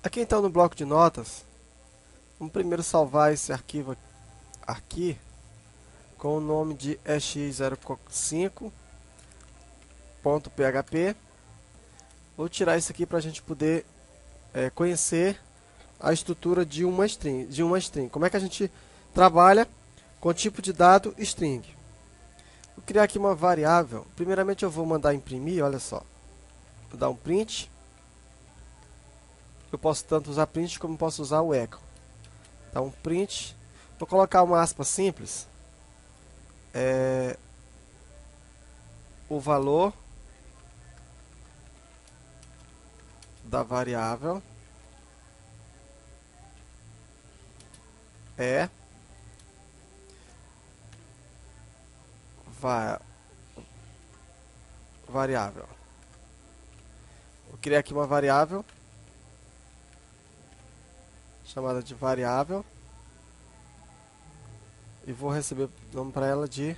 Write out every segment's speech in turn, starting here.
Aqui então no bloco de notas, vamos primeiro salvar esse arquivo aqui com o nome de ex05.php. Vou tirar isso aqui para a gente poder conhecer a estrutura de uma string. Como é que a gente trabalha com o tipo de dado string. Vou criar aqui uma variável. Primeiramente eu vou mandar imprimir, olha só. Vou dar um print. Eu posso tanto usar print como posso usar o echo. Dá um print. Vou colocar uma aspa simples. O valor da variável é variável. Vou criar aqui uma variável chamada de variável e vou receber o nome para ela de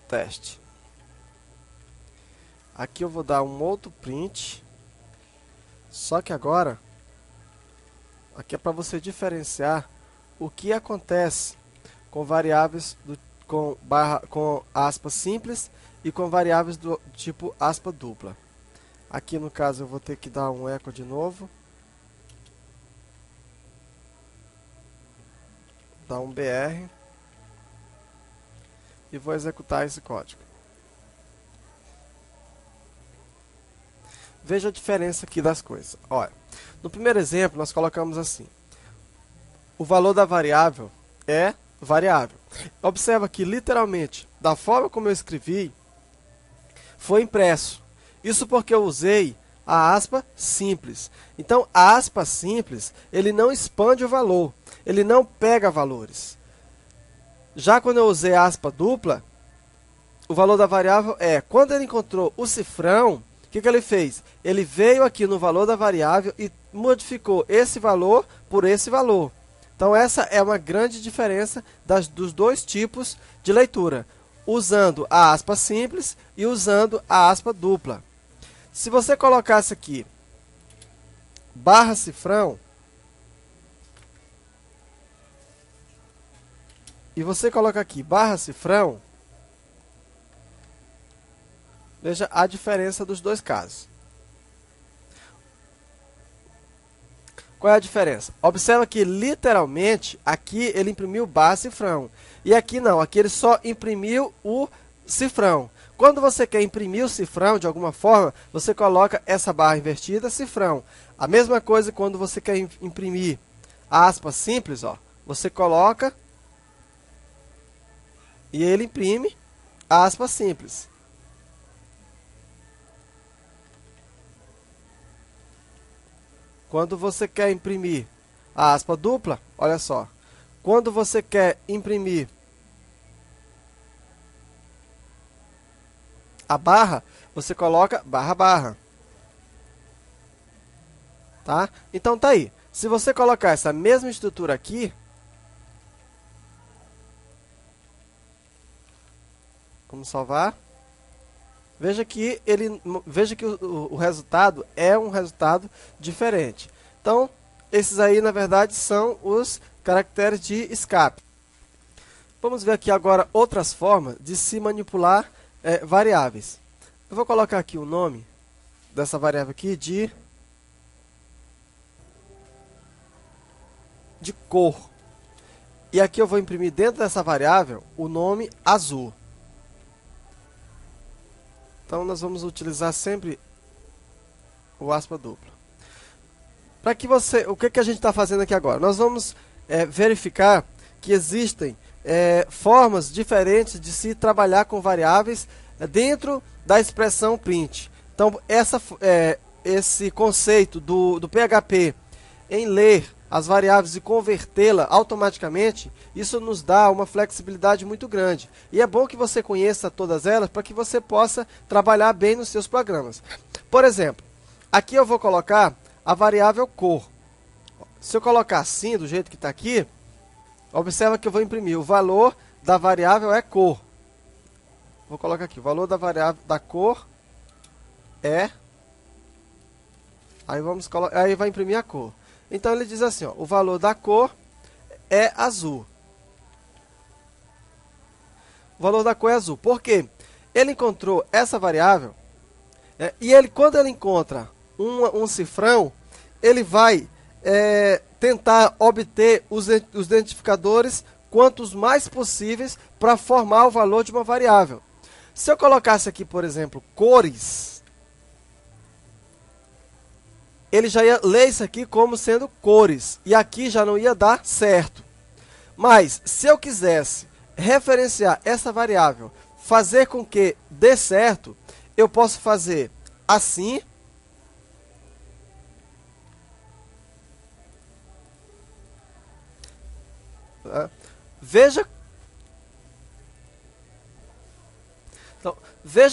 teste. Aqui eu vou dar um outro print, só que agora aqui é para você diferenciar o que acontece com variáveis com aspa simples e com variáveis do tipo aspa dupla. Aqui no caso eu vou ter que dar um echo de novo, dar um br e vou executar esse código. Veja a diferença aqui das coisas. Olha, no primeiro exemplo nós colocamos assim: o valor da variável é variável. Observa que literalmente, da forma como eu escrevi, foi impresso. Isso porque eu usei a aspa simples. Então, a aspa simples, ele não expande o valor, ele não pega valores. Já quando eu usei a aspa dupla, o valor da variável quando ele encontrou o cifrão, o que ele fez? Ele veio aqui no valor da variável e modificou esse valor por esse valor. Então, essa é uma grande diferença dos dois tipos de leitura, usando a aspa simples e usando a aspa dupla. Se você colocasse aqui barra cifrão e você coloca aqui barra cifrão, veja a diferença dos dois casos. Qual é a diferença? Observa que literalmente aqui ele imprimiu barra cifrão e aqui não, aqui ele só imprimiu o cifrão. Quando você quer imprimir o cifrão de alguma forma, você coloca essa barra invertida, cifrão. A mesma coisa quando você quer imprimir a aspa simples, ó, você coloca e ele imprime a aspa simples. Quando você quer imprimir a aspa dupla, olha só, quando você quer imprimir a barra, você coloca barra barra. Tá? Então tá aí. Se você colocar essa mesma estrutura aqui, vamos salvar. Veja que o resultado é um resultado diferente. Então, esses aí na verdade são os caracteres de escape. Vamos ver aqui agora outras formas de se manipular variáveis. Eu vou colocar aqui o nome dessa variável aqui de cor. E aqui eu vou imprimir dentro dessa variável o nome azul. Então nós vamos utilizar sempre o aspa dupla. Para que o que a gente está fazendo aqui agora? Nós vamos verificar que existem formas diferentes de se trabalhar com variáveis dentro da expressão print. Então, esse conceito do PHP em ler as variáveis e convertê-la automaticamente, isso nos dá uma flexibilidade muito grande. E é bom que você conheça todas elas para que você possa trabalhar bem nos seus programas. Por exemplo, aqui eu vou colocar a variável cor. Se eu colocar assim, do jeito que está aqui, observa que eu vou imprimir o valor da variável é cor. Vou colocar aqui, o valor da variável da cor é Aí vai imprimir a cor. Então ele diz assim, ó, o valor da cor é azul. O valor da cor é azul. Por quê? Ele encontrou essa variável, e quando ele encontra um cifrão, ele vai tentar obter os identificadores quantos mais possíveis para formar o valor de uma variável. Se eu colocasse aqui, por exemplo, cores, ele já ia ler isso aqui como sendo cores, e aqui já não ia dar certo. Mas, se eu quisesse referenciar essa variável, fazer com que dê certo, eu posso fazer assim. Veja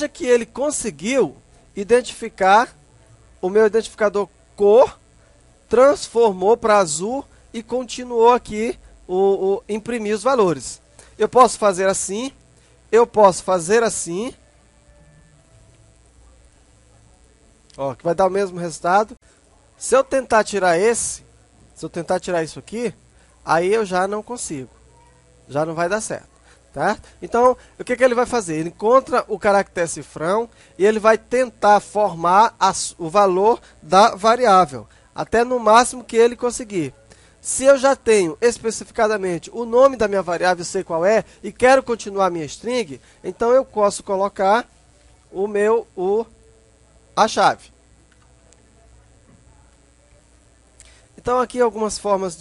que ele conseguiu identificar o meu identificador cor, transformou para azul e continuou aqui imprimir os valores. Eu posso fazer assim, eu posso fazer assim, ó, que vai dar o mesmo resultado. Se eu tentar tirar se eu tentar tirar isso aqui, aí eu já não consigo, já não vai dar certo. Tá? Então, o que ele vai fazer? Ele encontra o caractere cifrão e ele vai tentar formar o valor da variável, até no máximo que ele conseguir. Se eu já tenho especificadamente o nome da minha variável, sei qual é, e quero continuar a minha string, então eu posso colocar a chave. Então, aqui algumas formas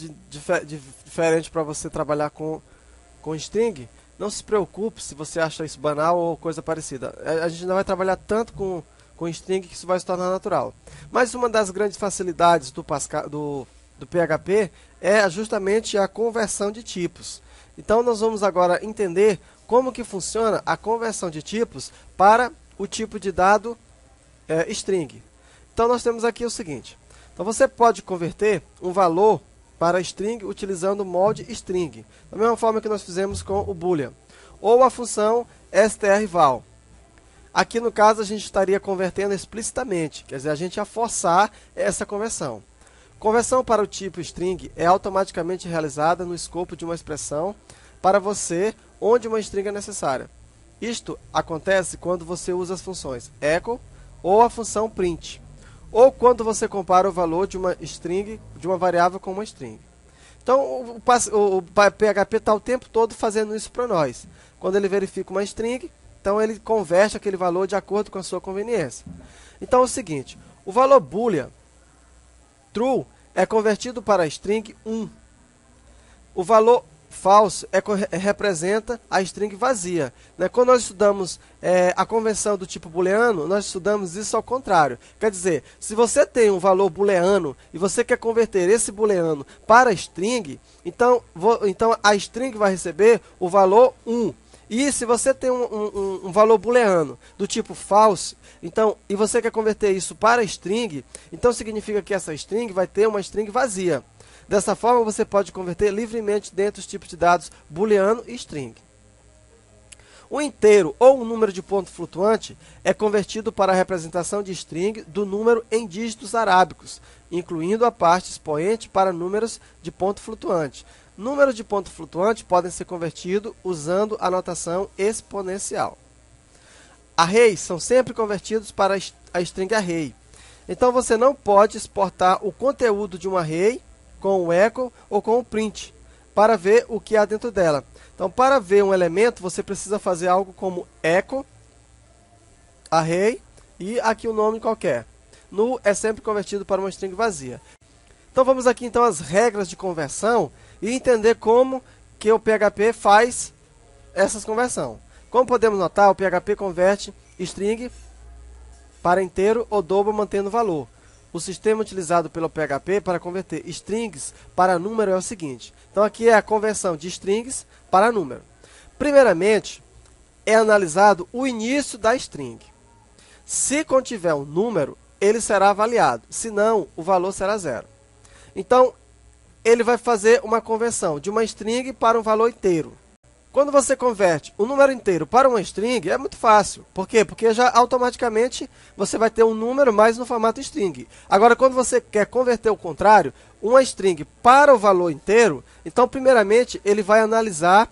diferentes para você trabalhar com string. Não se preocupe se você acha isso banal ou coisa parecida. A gente não vai trabalhar tanto com string que isso vai se tornar natural. Mas uma das grandes facilidades do PHP é justamente a conversão de tipos. Então nós vamos agora entender como que funciona a conversão de tipos para o tipo de dado string. Então nós temos aqui o seguinte. Então você pode converter um valor para string utilizando o molde string, da mesma forma que nós fizemos com o boolean, ou a função strval. Aqui no caso a gente estaria convertendo explicitamente, quer dizer, a gente ia forçar essa conversão. Conversão para o tipo string é automaticamente realizada no escopo de uma expressão para você onde uma string é necessária. Isto acontece quando você usa as funções echo ou a função print, ou quando você compara o valor de uma string, de uma variável com uma string. Então, o PHP está o tempo todo fazendo isso para nós. Quando ele verifica uma string, então ele converte aquele valor de acordo com a sua conveniência. Então é o seguinte, o valor boolean true é convertido para a string 1. O valor false representa a string vazia. Quando nós estudamos a conversão do tipo booleano, nós estudamos isso ao contrário. Quer dizer, se você tem um valor booleano e você quer converter esse booleano para string, então a string vai receber o valor 1. E se você tem um valor booleano do tipo false, e você quer converter isso para string, então significa que essa string vai ter uma string vazia. Dessa forma, você pode converter livremente dentro dos tipos de dados booleano e string. O inteiro ou um número de ponto flutuante é convertido para a representação de string do número em dígitos arábicos, incluindo a parte expoente para números de ponto flutuante. Números de ponto flutuante podem ser convertidos usando a notação exponencial. Arrays são sempre convertidos para a string array. Então, você não pode exportar o conteúdo de um array com o echo ou com o print, para ver o que há dentro dela. Então, para ver um elemento, você precisa fazer algo como echo, array, e aqui um nome qualquer. Null é sempre convertido para uma string vazia. Então, vamos aqui então às regras de conversão e entender como que o PHP faz essas conversões. Como podemos notar, o PHP converte string para inteiro ou dobro mantendo o valor. O sistema utilizado pelo PHP para converter strings para número é o seguinte. Então, aqui é a conversão de strings para número. Primeiramente, é analisado o início da string. Se contiver um número, ele será avaliado. Se não, o valor será 0. Então, ele vai fazer uma conversão de uma string para um valor inteiro. Quando você converte um número inteiro para uma string, é muito fácil. Por quê? Porque já automaticamente você vai ter um número mais no formato string. Agora, quando você quer converter o contrário, uma string para o valor inteiro, então, primeiramente, ele vai analisar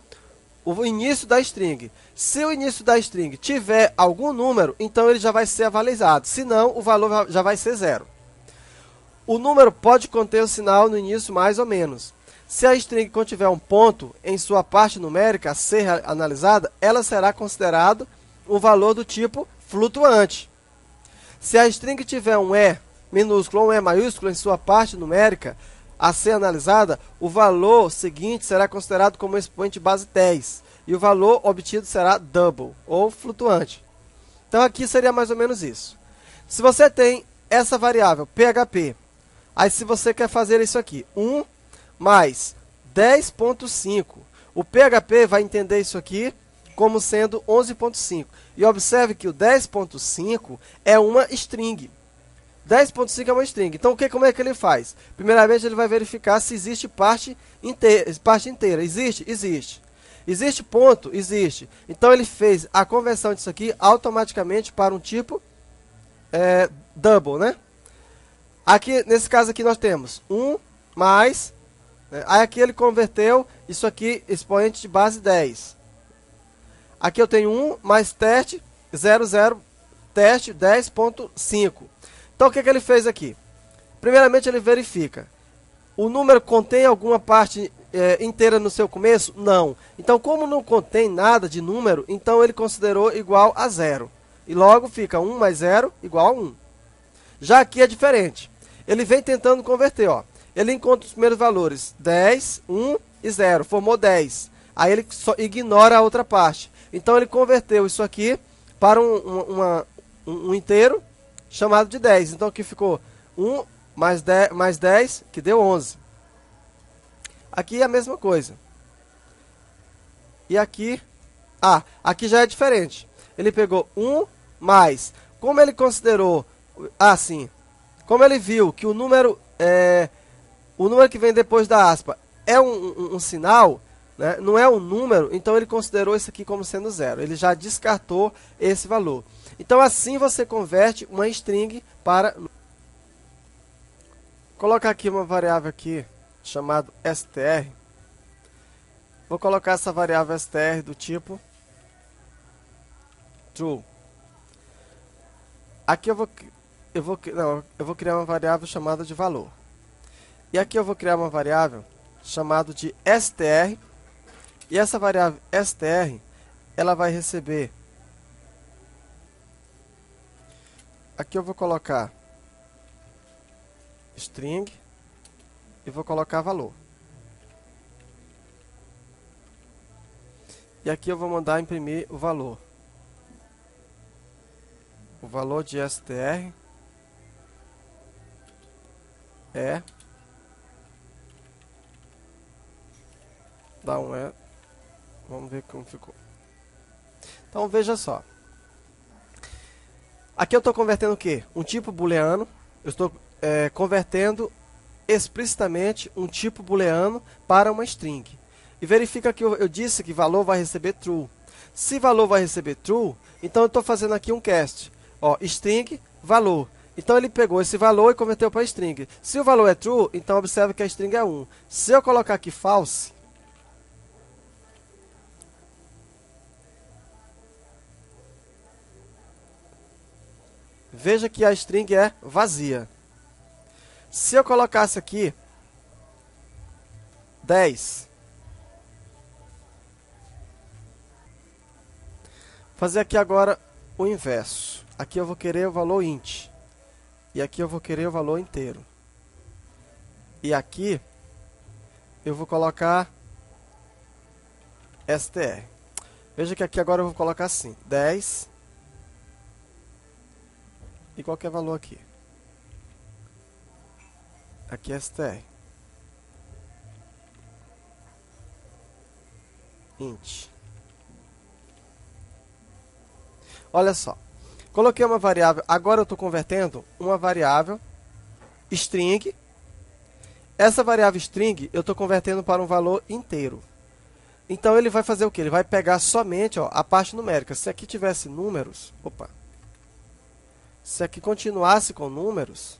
o início da string. Se o início da string tiver algum número, então ele já vai ser avalizado. Se não, o valor já vai ser 0. O número pode conter o sinal no início mais ou menos. Se a string contiver um ponto em sua parte numérica a ser analisada, ela será considerado um valor do tipo flutuante. Se a string tiver um E minúsculo ou um E maiúsculo em sua parte numérica a ser analisada, o valor seguinte será considerado como expoente base 10 e o valor obtido será double ou flutuante. Então aqui seria mais ou menos isso. Se você tem essa variável PHP, aí se você quer fazer isso aqui, 1 mais 10.5. O PHP vai entender isso aqui como sendo 11.5. E observe que o 10.5 é uma string. 10.5 é uma string. Então, como é que ele faz? Primeiramente, ele vai verificar se existe parte inteira. Existe? Existe. Existe ponto? Existe. Então, ele fez a conversão disso aqui automaticamente para um tipo double, né? Aqui, nesse caso aqui, nós temos 1 mais... Aí aqui ele converteu isso aqui, expoente de base 10. Aqui eu tenho 1 mais teste 00, teste 10.5. Então o que ele fez aqui? Primeiramente ele verifica. O número contém alguma parte inteira no seu começo? Não. Então como não contém nada de número, então ele considerou igual a 0. E logo fica 1 mais 0 igual a 1. Já aqui é diferente. Ele vem tentando converter, ó. Ele encontra os primeiros valores, 10, 1 e 0, formou 10. Aí ele só ignora a outra parte. Então ele converteu isso aqui para um inteiro chamado de 10. Então aqui ficou 1 mais 10, que deu 11. Aqui é a mesma coisa. E aqui, aqui já é diferente. Ele pegou 1 mais, como ele considerou, como ele viu que o número que vem depois da aspa é um sinal, né, não é um número, então ele considerou isso aqui como sendo 0. Ele já descartou esse valor. Então assim você converte uma string para... Vou colocar aqui uma variável aqui chamada str. Vou colocar essa variável str do tipo true. Aqui eu vou criar uma variável chamada de valor. E aqui eu vou criar uma variável chamada de str. E essa variável str, ela vai receber... Aqui eu vou colocar string e vou colocar valor. E aqui eu vou mandar imprimir o valor. O valor de str é... Dá um E. Vamos ver como ficou. Então veja só. Aqui eu estou convertendo o quê? Um tipo booleano. Eu estou convertendo explicitamente um tipo booleano para uma string. E verifica que eu disse que valor vai receber true. Se valor vai receber true, então eu estou fazendo aqui um cast. Ó, string, valor. Então ele pegou esse valor e converteu para string. Se o valor é true, então observe que a string é 1. Se eu colocar aqui false, veja que a string é vazia. Se eu colocasse aqui 10, fazer aqui agora o inverso. Aqui eu vou querer o valor int. E aqui eu vou querer o valor inteiro. E aqui eu vou colocar str. Veja que aqui agora eu vou colocar assim, 10 e qualquer valor aqui. Aqui é str. Int. Olha só. Coloquei uma variável, agora eu estou convertendo uma variável string. Essa variável string eu estou convertendo para um valor inteiro. Então ele vai fazer o quê? Ele vai pegar somente, ó, a parte numérica. Se aqui tivesse números, se aqui continuasse com números,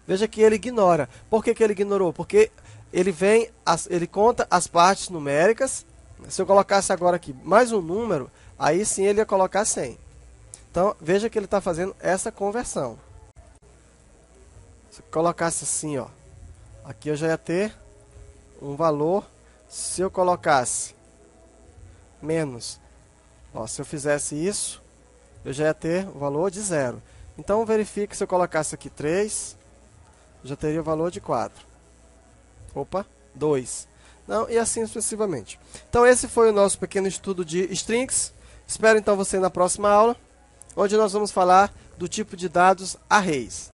veja que ele ignora. Por que que ele ignorou? Porque ele conta as partes numéricas. Se eu colocasse agora aqui mais um número, aí sim ele ia colocar 100. Então, veja que ele está fazendo essa conversão. Se eu colocasse assim, ó, aqui eu já ia ter um valor. Se eu colocasse menos, ó, se eu fizesse isso, eu já ia ter o valor de 0. Então, verifique que se eu colocasse aqui 3, eu já teria o valor de 4. 2. Não, e assim sucessivamente. Então, esse foi o nosso pequeno estudo de strings. Espero então você na próxima aula, onde nós vamos falar do tipo de dados arrays.